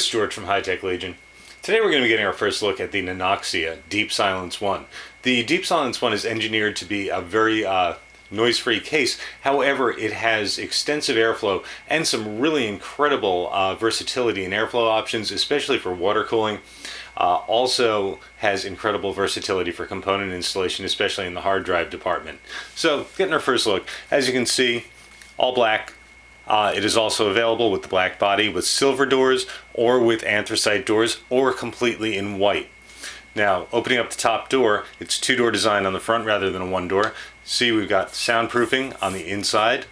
This is George from High Tech Legion. Today we're going to be getting our first look at the Nanoxia Deep Silence 1. The Deep Silence 1 is engineered to be a very noise-free case. However, it has extensive airflow and some really incredible versatility in airflow options, especially for water cooling. Also has incredible versatility for component installation, especially in the hard drive department. So, getting our first look, as you can see, all black. It is also available with the black body with silver doors or with anthracite doors or completely in white. Now, opening up the top door, it's a two-door design on the front rather than a one-door. See, we've got soundproofing on the inside,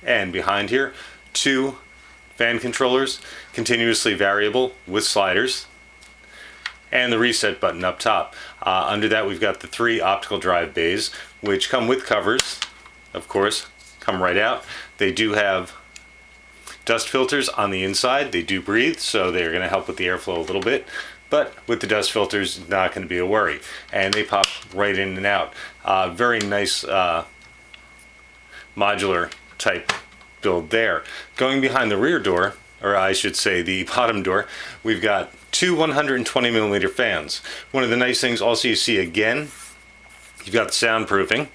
and behind here, two fan controllers, continuously variable with sliders, and the reset button up top. Under that, we've got the three optical drive bays, which come with covers, of course, come right out. They do have dust filters on the inside. They do breathe, so they're going to help with the airflow a little bit. But with the dust filters, not going to be a worry. And they pop right in and out. Very nice modular type build there. Going behind the rear door, or I should say the bottom door, we've got two 120mm fans. One of the nice things also you see again, you've got the soundproofing.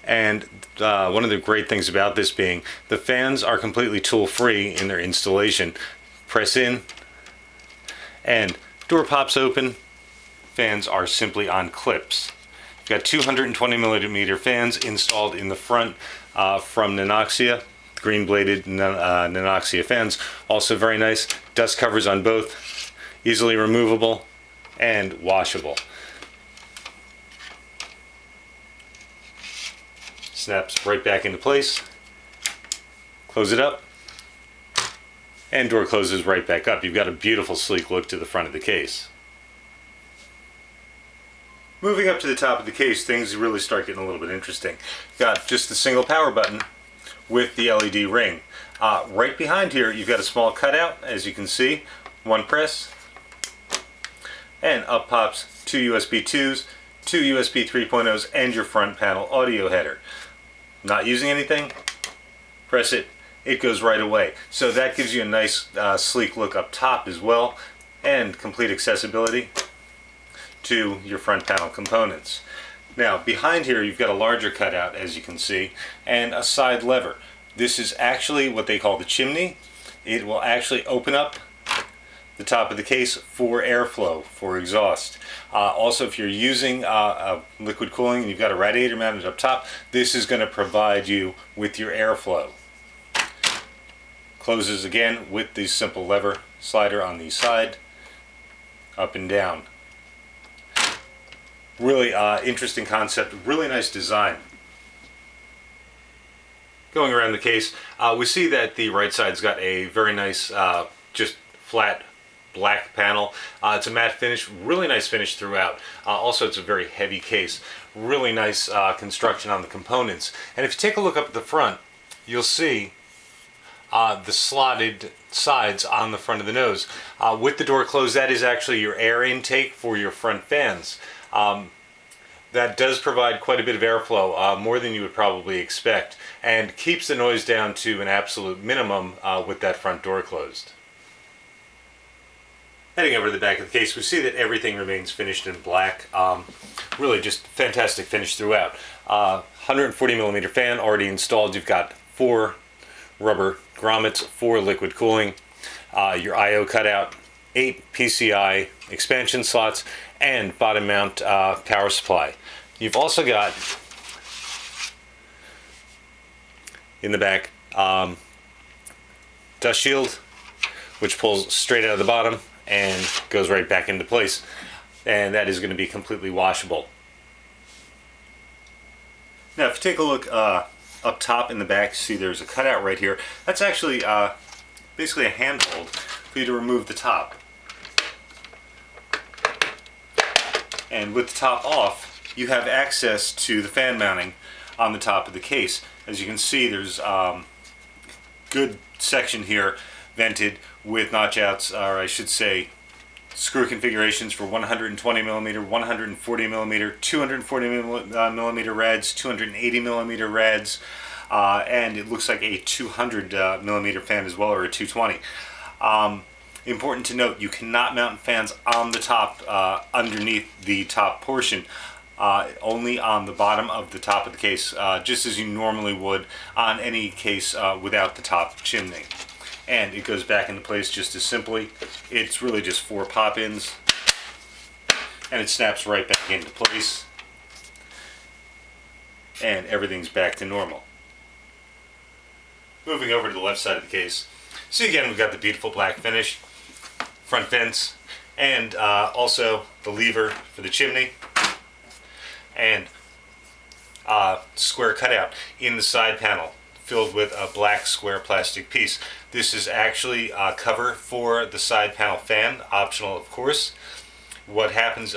And one of the great things about this being the fans are completely tool-free in their installation. Press in and door pops open. Fans are simply on clips. You've got 220mm fans installed in the front from Nanoxia, green-bladed Nanoxia fans. Also very nice. Dust covers on both, easily removable and washable. Snaps right back into place. Close it up, and door closes right back up. You've got a beautiful sleek look to the front of the case. Moving up to the top of the case, things really start getting a little bit interesting. You've got just a single power button with the LED ring. Right behind here, you've got a small cutout, as you can see. One press, and up pops two USB 2s, two USB 3.0s, and your front panel audio header. Not using anything, press it, it goes right away. So that gives you a nice sleek look up top as well, and complete accessibility to your front panel components. Now behind here you've got a larger cutout, as you can see, and a side lever. This is actually what they call the chimney. It will actually open up the top of the case for airflow, for exhaust. Also, if you're using liquid cooling and you've got a radiator mounted up top, this is going to provide you with your airflow. Closes again with the simple lever slider on the side, up and down. Really interesting concept, really nice design. Going around the case, we see that the right side's got a very nice, just flat black panel. It's a matte finish, really nice finish throughout. Also, it's a very heavy case. Really nice construction on the components. And if you take a look up at the front, you'll see the slotted sides on the front of the nose. With the door closed, that is actually your air intake for your front fans. That does provide quite a bit of airflow, more than you would probably expect, and keeps the noise down to an absolute minimum with that front door closed. Heading over to the back of the case, we see that everything remains finished in black. Really just fantastic finish throughout. 140mm fan already installed. You've got four rubber grommets for liquid cooling, your I/O cutout, 8 PCI expansion slots, and bottom mount power supply. You've also got in the back dust shield, which pulls straight out of the bottom and goes right back into place, and that is going to be completely washable. Now if you take a look up top in the back, see there's a cutout right here. That's actually basically a handhold for you to remove the top. And with the top off, you have access to the fan mounting on the top of the case. As you can see, there's good section here vented with notch outs, or I should say screw configurations for 120mm, 140mm, 240mm rads, 280mm rads, and it looks like a 200mm fan as well, or a 220. Important to note, you cannot mount fans on the top, underneath the top portion. Only on the bottom of the top of the case, just as you normally would on any case without the top chimney. And it goes back into place just as simply. It's really just 4 pop-ins, and it snaps right back into place, and everything's back to normal. Moving over to the left side of the case, see again we've got the beautiful black finish, front vents, and also the lever for the chimney, and square cutout in the side panel filled with a black square plastic piece. This is actually a cover for the side panel fan, optional of course. What happens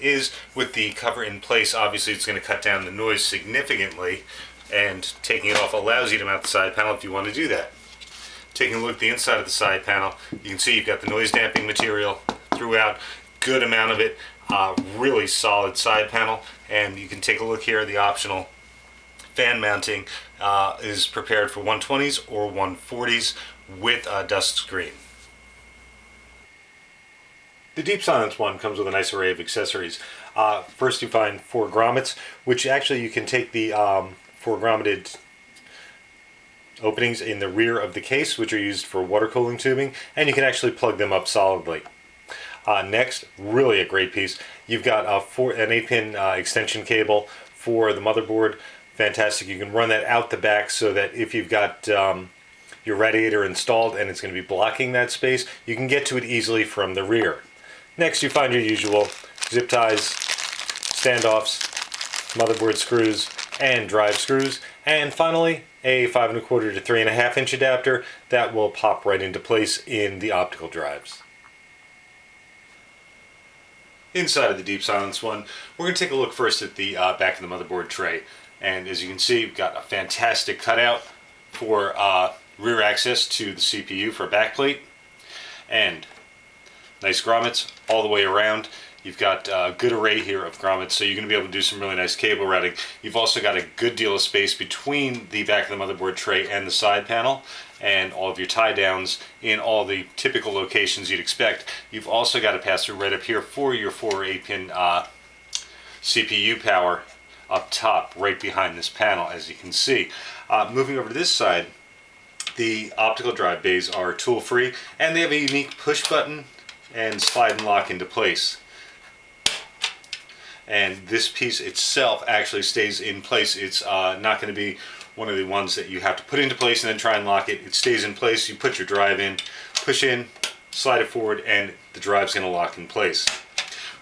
is with the cover in place, obviously it's going to cut down the noise significantly, and taking it off allows you to mount the side panel if you want to do that. Taking a look at the inside of the side panel, you can see you've got the noise damping material throughout, good amount of it, really solid side panel, and you can take a look here. The optional fan mounting is prepared for 120s or 140s with a dust screen. The Deep Silence one comes with a nice array of accessories. First you find 4 grommets, which actually you can take the 4 grommeted openings in the rear of the case, which are used for water cooling tubing, and you can actually plug them up solidly. Next, really a great piece, you've got an 8-pin extension cable for the motherboard. Fantastic. You can run that out the back so that if you've got your radiator installed and it's going to be blocking that space, you can get to it easily from the rear. Next you find your usual zip ties, standoffs, motherboard screws, and drive screws, and finally a 5 1/4 to 3.5 inch adapter that will pop right into place in the optical drives. Inside of the Deep Silence one, we're going to take a look first at the back of the motherboard tray, and as you can see, we've got a fantastic cutout for rear access to the CPU for a backplate, and nice grommets all the way around. You've got a good array here of grommets, so you're going to be able to do some really nice cable routing. You've also got a good deal of space between the back of the motherboard tray and the side panel, and all of your tie downs in all the typical locations you'd expect. You've also got a pass-through right up here for your 4 8-pin CPU power up top, right behind this panel, as you can see. Moving over to this side, the optical drive bays are tool-free, and they have a unique push button and slide and lock into place. And this piece itself actually stays in place. It's not going to be one of the ones that you have to put into place and then try and lock it. It stays in place. You put your drive in, push in, slide it forward, and the drive's going to lock in place.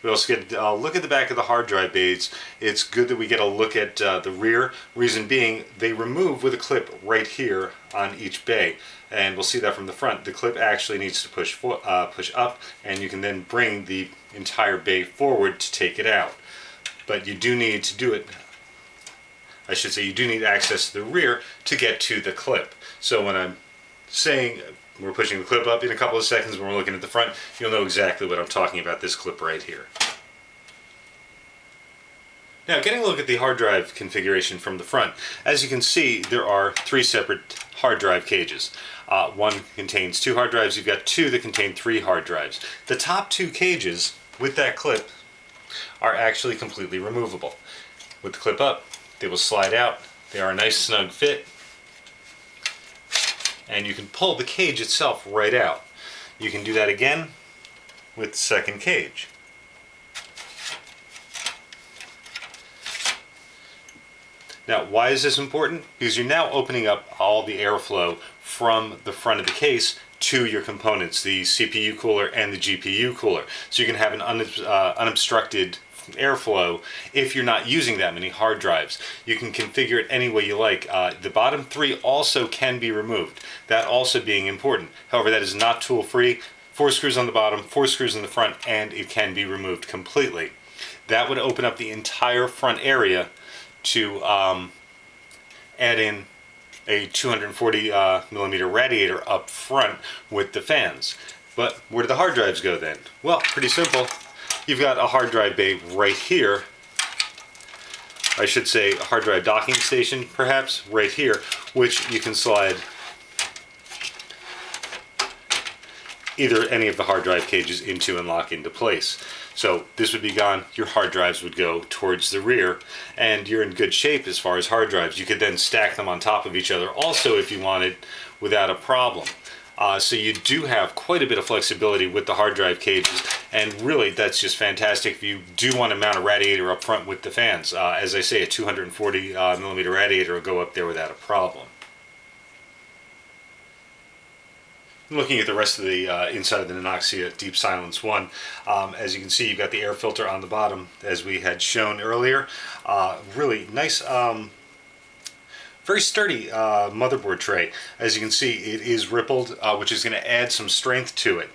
We also get a look at the back of the hard drive bays. It's good that we get a look at the rear. Reason being, they remove with a clip right here on each bay, and we'll see that from the front. The clip actually needs to push up, and you can then bring the entire bay forward to take it out. But you do need to do it, I should say, you do need access to the rear to get to the clip. So when I'm saying we're pushing the clip up, in a couple of seconds when we're looking at the front, you'll know exactly what I'm talking about, this clip right here. Now, getting a look at the hard drive configuration from the front, as you can see, there are 3 separate hard drive cages. One contains 2 hard drives. You've got 2 that contain 3 hard drives. The top 2 cages with that clip are actually completely removable. With the clip up, they will slide out. They are a nice snug fit, and you can pull the cage itself right out. You can do that again with the second cage. Now, why is this important? Because you're now opening up all the airflow from the front of the case to your components, the CPU cooler and the GPU cooler. So you can have an unobstructed airflow if you're not using that many hard drives. You can configure it any way you like. The bottom 3 also can be removed, that also being important. However, that is not tool free. 4 screws on the bottom, 4 screws in the front, and it can be removed completely. That would open up the entire front area to add in a 240 millimeter radiator up front with the fans. But where do the hard drives go then? Well, pretty simple. You've got a hard drive bay right here. I should say a hard drive docking station, perhaps, right here, which you can slide either any of the hard drive cages into and lock into place. So this would be gone, your hard drives would go towards the rear, and you're in good shape as far as hard drives. You could then stack them on top of each other also if you wanted without a problem. So you do have quite a bit of flexibility with the hard drive cages, and really that's just fantastic if you do want to mount a radiator up front with the fans. As I say, a 240 millimeter radiator will go up there without a problem. Looking at the rest of the inside of the Nanoxia Deep Silence 1, as you can see, you've got the air filter on the bottom, as we had shown earlier. Really nice, very sturdy motherboard tray. As you can see, it is rippled, which is going to add some strength to it.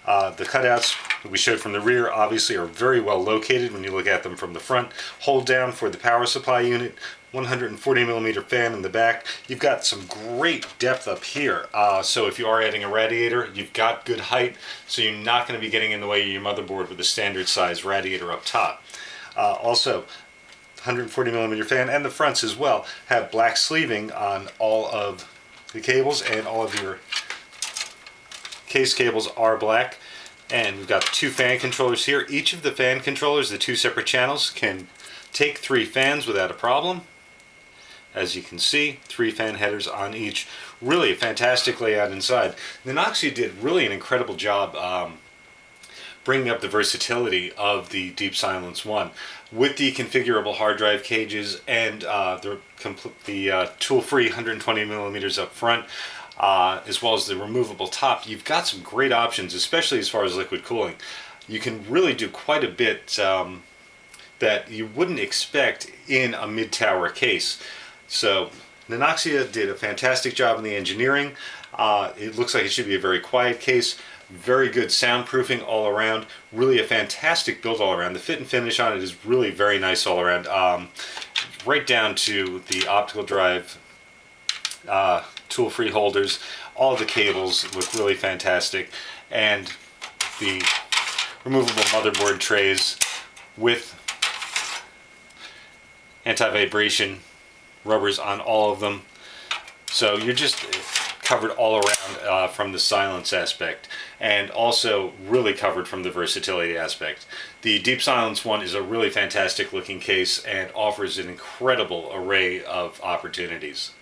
The cutouts that we showed from the rear obviously are very well located when you look at them from the front. Hold down for the power supply unit. 140 millimeter fan in the back. You've got some great depth up here, so if you are adding a radiator, you've got good height, so you're not going to be getting in the way of your motherboard with a standard size radiator up top. Also, 140 millimeter fan, and the fronts as well have black sleeving on all of the cables, and all of your case cables are black. And we've got two fan controllers here. Each of the fan controllers, the two separate channels, can take 3 fans without a problem. As you can see, 3 fan headers on each. Really a fantastic layout inside. Nanoxia did really an incredible job bringing up the versatility of the Deep Silence 1 with the configurable hard drive cages and the tool-free 120 millimeters up front, as well as the removable top. You've got some great options, especially as far as liquid cooling. You can really do quite a bit that you wouldn't expect in a mid-tower case. So Nanoxia did a fantastic job in the engineering. It looks like it should be a very quiet case. Very good soundproofing all around. Really a fantastic build all around. The fit and finish on it is really very nice all around. Right down to the optical drive tool-free holders. All the cables look really fantastic. And the removable motherboard trays with anti-vibration rubbers on all of them, so you're just covered all around from the silence aspect, and also really covered from the versatility aspect. The Deep Silence 1 is a really fantastic looking case and offers an incredible array of opportunities.